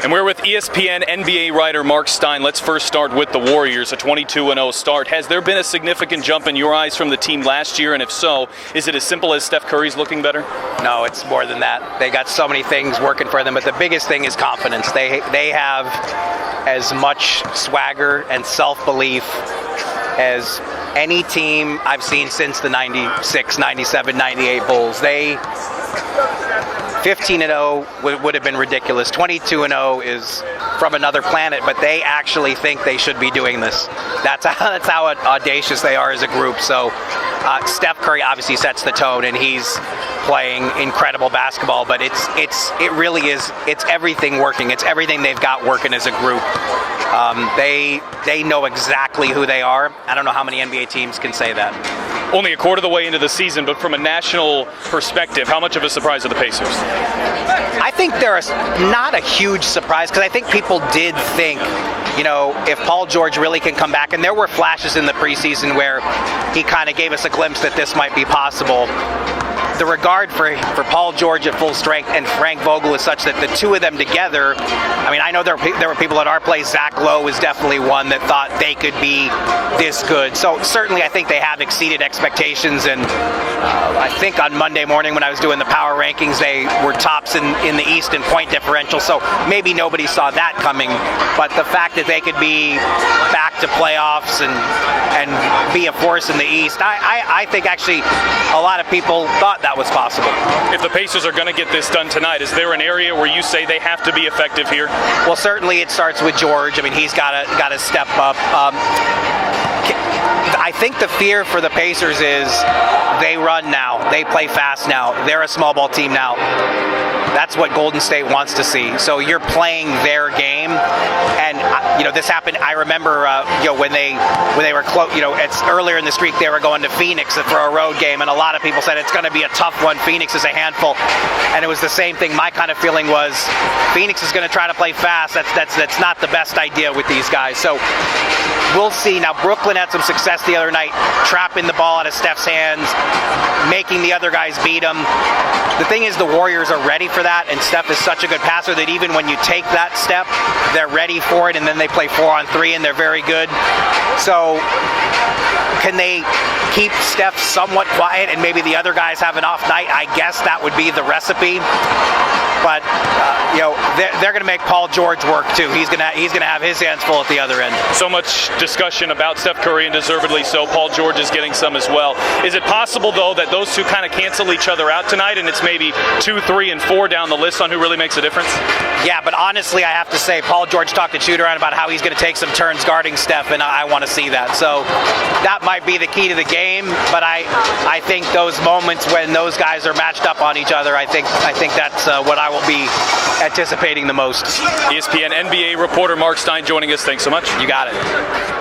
And we're with ESPN NBA writer Marc Stein. Let's first start with the Warriors, a 22-0 start. Has there been a significant jump in your eyes from the team last year? And if so, is it as simple as Steph Curry's looking better? No, it's more than that. They got so many things working for them, but the biggest thing is confidence. They have as much swagger and self-belief as any team I've seen since the 96, 97, 98 Bulls. 15-0 would have been ridiculous. 22-0 is from another planet, but they actually think they should be doing this. That's how audacious they are as a group. So Steph Curry obviously sets the tone, and he's playing incredible basketball. But it really is. It's everything working. It's everything they've got working as a group. They know exactly who they are. I don't know how many NBA teams can say that. Only a quarter of the way into the season, but from a national perspective, how much of a surprise are the Pacers? I think they're not a huge surprise, because I think people did think, if Paul George really can come back, and there were flashes in the preseason where he kind of gave us a glimpse that this might be possible. The regard for Paul George at full strength and Frank Vogel is such that the two of them together, I know there were people at our place. Zach Lowe was definitely one that thought they could be this good. So certainly I think they have exceeded expectations, and I think on Monday morning when I was doing the power rankings, they were tops in the East in point differential, so maybe nobody saw that coming. But the fact that they could be back to playoffs and be a force in the East, I think actually a lot of people thought that was possible. If the Pacers are going to get this done tonight, is there an area where you say they have to be effective here? Well, certainly it starts with George. He's got to step up. I think the fear for the Pacers is they run now. They play fast now. They're a small ball team now. That's what Golden State wants to see. So you're playing their game, and this happened. I remember when they were close. It's earlier in the streak they were going to Phoenix for a road game, and a lot of people said it's going to be a tough one. Phoenix is a handful, and it was the same thing. My kind of feeling was Phoenix is going to try to play fast. That's not the best idea with these guys. So we'll see. Now Brooklyn had some success the other night, trapping the ball out of Steph's hands, making the other guys beat him. The thing is, the Warriors are ready for that, and Steph is such a good passer that even when you take that step, they're ready for it, and then they play 4-on-3, and they're very good. So can they keep Steph somewhat quiet and maybe the other guys have an off night? I guess that would be the recipe. But they're going to make Paul George work too. He's going to have his hands full at the other end. So much discussion about Steph Curry, and deservedly so. Paul George is getting some as well. Is it possible though that those two kind of cancel each other out tonight, and it's maybe 2, 3, and 4 down the list on who really makes a difference? Yeah, but honestly, I have to say, Paul George talked to Shoot Around about how he's going to take some turns guarding Steph, and I want to see that. So that might be the key to the game. But I think those moments when those guys are matched up on each other, I think that's what I will be anticipating the most. ESPN NBA reporter Marc Stein joining us. Thanks so much. You got it.